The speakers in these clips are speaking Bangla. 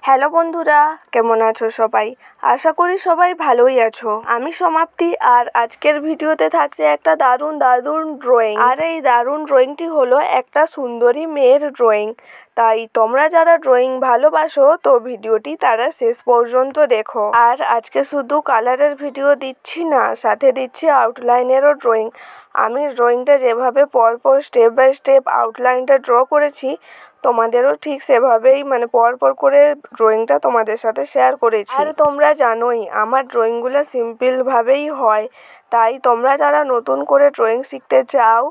হ্যালো বন্ধুরা, কেমন আছো সবাই? আশা করি সবাই ভালোই আছো। আমি সমাপ্তি, আর আজকের ভিডিওতে থাকছে একটা দারুণ ড্রয়িং। আর এই দারুণ ড্রয়িংটি হলো একটা সুন্দরী মেয়ের ড্রয়িং। তাই তোমরা যারা ড্রয়িং ভালোবাসো তো ভিডিওটি তারা শেষ পর্যন্ত দেখো। আর আজকে শুধু কালারের ভিডিও দিচ্ছি না, সাথে দিচ্ছি আউটলাইনেরও ড্রয়িং। আমি ড্রয়িংটা যেভাবে পরপর স্টেপ বাই স্টেপ আউটলাইনটা ড্র করেছি, তোমাদেরও ঠিক সেভাবেই পরপর করে ড্রয়িংটা তোমাদের সাথে শেয়ার করেছি। আর তোমরা জানোই আমার ড্রয়িংগুলো সিম্পলভাবেই হয়। তাই তোমরা যারা নতুন করে ড্রয়িং শিখতে চাও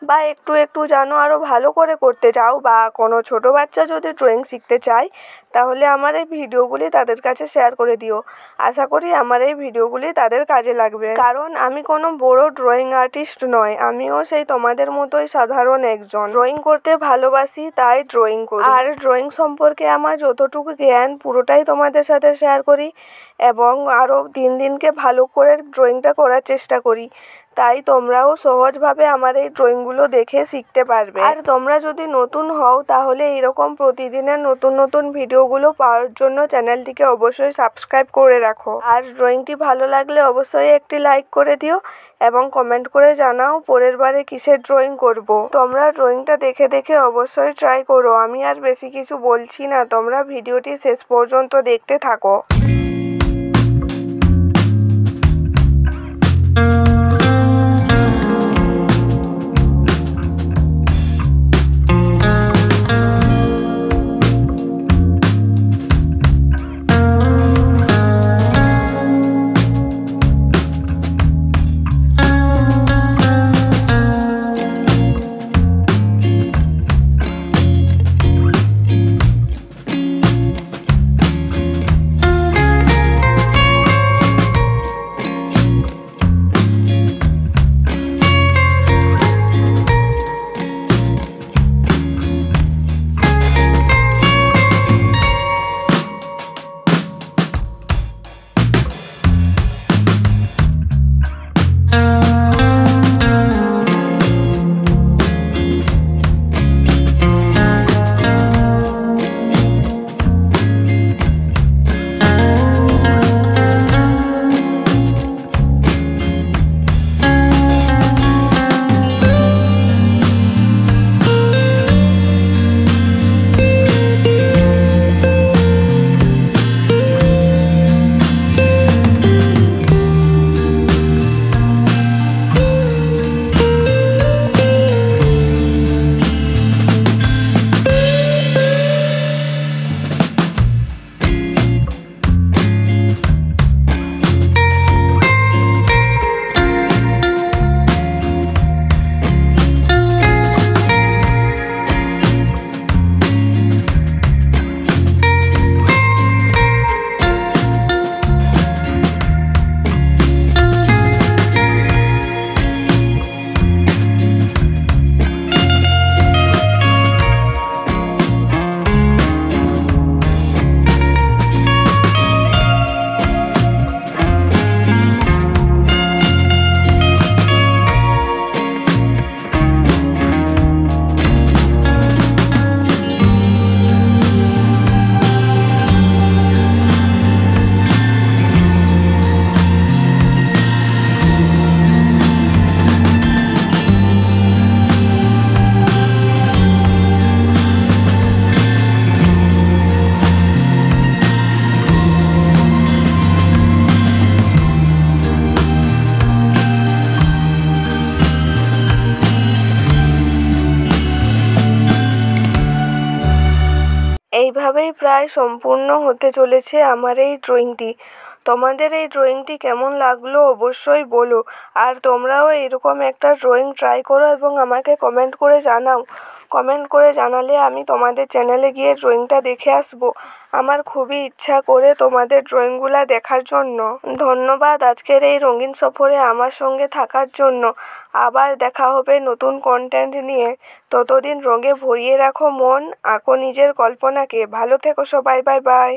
বা একটু জানো আরও ভালো করে করতে চাও, বা কোনো ছোট বাচ্চা যদি ড্রয়িং শিখতে চায়, তাহলে আমার এই ভিডিওগুলি তাদের কাছে শেয়ার করে দিও। আশা করি আমার এই ভিডিওগুলি তাদের কাজে লাগবে, কারণ আমি কোনো বড় ড্রয়িং আর্টিস্ট নয়। আমিও সেই তোমাদের মতোই সাধারণ একজন। ড্রয়িং করতে ভালোবাসি, তাই ড্রয়িং করি। আর ড্রয়িং সম্পর্কে আমার যতটুকু জ্ঞান পুরোটাই তোমাদের সাথে শেয়ার করি, এবং আরও দিনকে ভালো করে ড্রয়িংটা করার চেষ্টা করি। তাই তোমরাও সহজভাবে আমার এই ড্রয়িংগুলো দেখে শিখতে পারবে। আর তোমরা যদি নতুন হও, তাহলে এইরকম প্রতিদিনের নতুন ভিডিওগুলো পাওয়ার জন্য চ্যানেলটিকে অবশ্যই সাবস্ক্রাইব করে রাখো। আর ড্রয়িংটি ভালো লাগলে অবশ্যই একটি লাইক করে দিও, এবং কমেন্ট করে জানাও পরের বারে কিসের ড্রয়িং করব। তোমরা ড্রয়িংটা দেখে অবশ্যই ট্রাই করো। আমি আর বেশি কিছু বলছি না, তোমরা ভিডিওটি শেষ পর্যন্ত দেখতে থাকো। এইভাবেই প্রায় সম্পূর্ণ হতে চলেছে আমার এই ড্রয়িংটি। তোমাদের এই ড্রয়িংটি কেমন লাগলো অবশ্যই বলো। আর তোমরাও এরকম একটা ড্রয়িং ট্রাই করো এবং আমাকে কমেন্ট করে জানাও। কমেন্ট করে জানালে আমি তোমাদের চ্যানেলে গিয়ে ড্রয়িংটা দেখে আসবো। আমার খুবই ইচ্ছা করে তোমাদের ড্রয়িংগুলো দেখার জন্য। ধন্যবাদ আজকের এই রঙিন সফরে আমার সঙ্গে থাকার জন্য। আবার দেখা হবে নতুন কন্টেন্ট নিয়ে। ততদিন রঙে ভরিয়ে রাখো মন, আঁকো নিজের কল্পনাকে। ভালো থেকো সবাই, বাই বাই।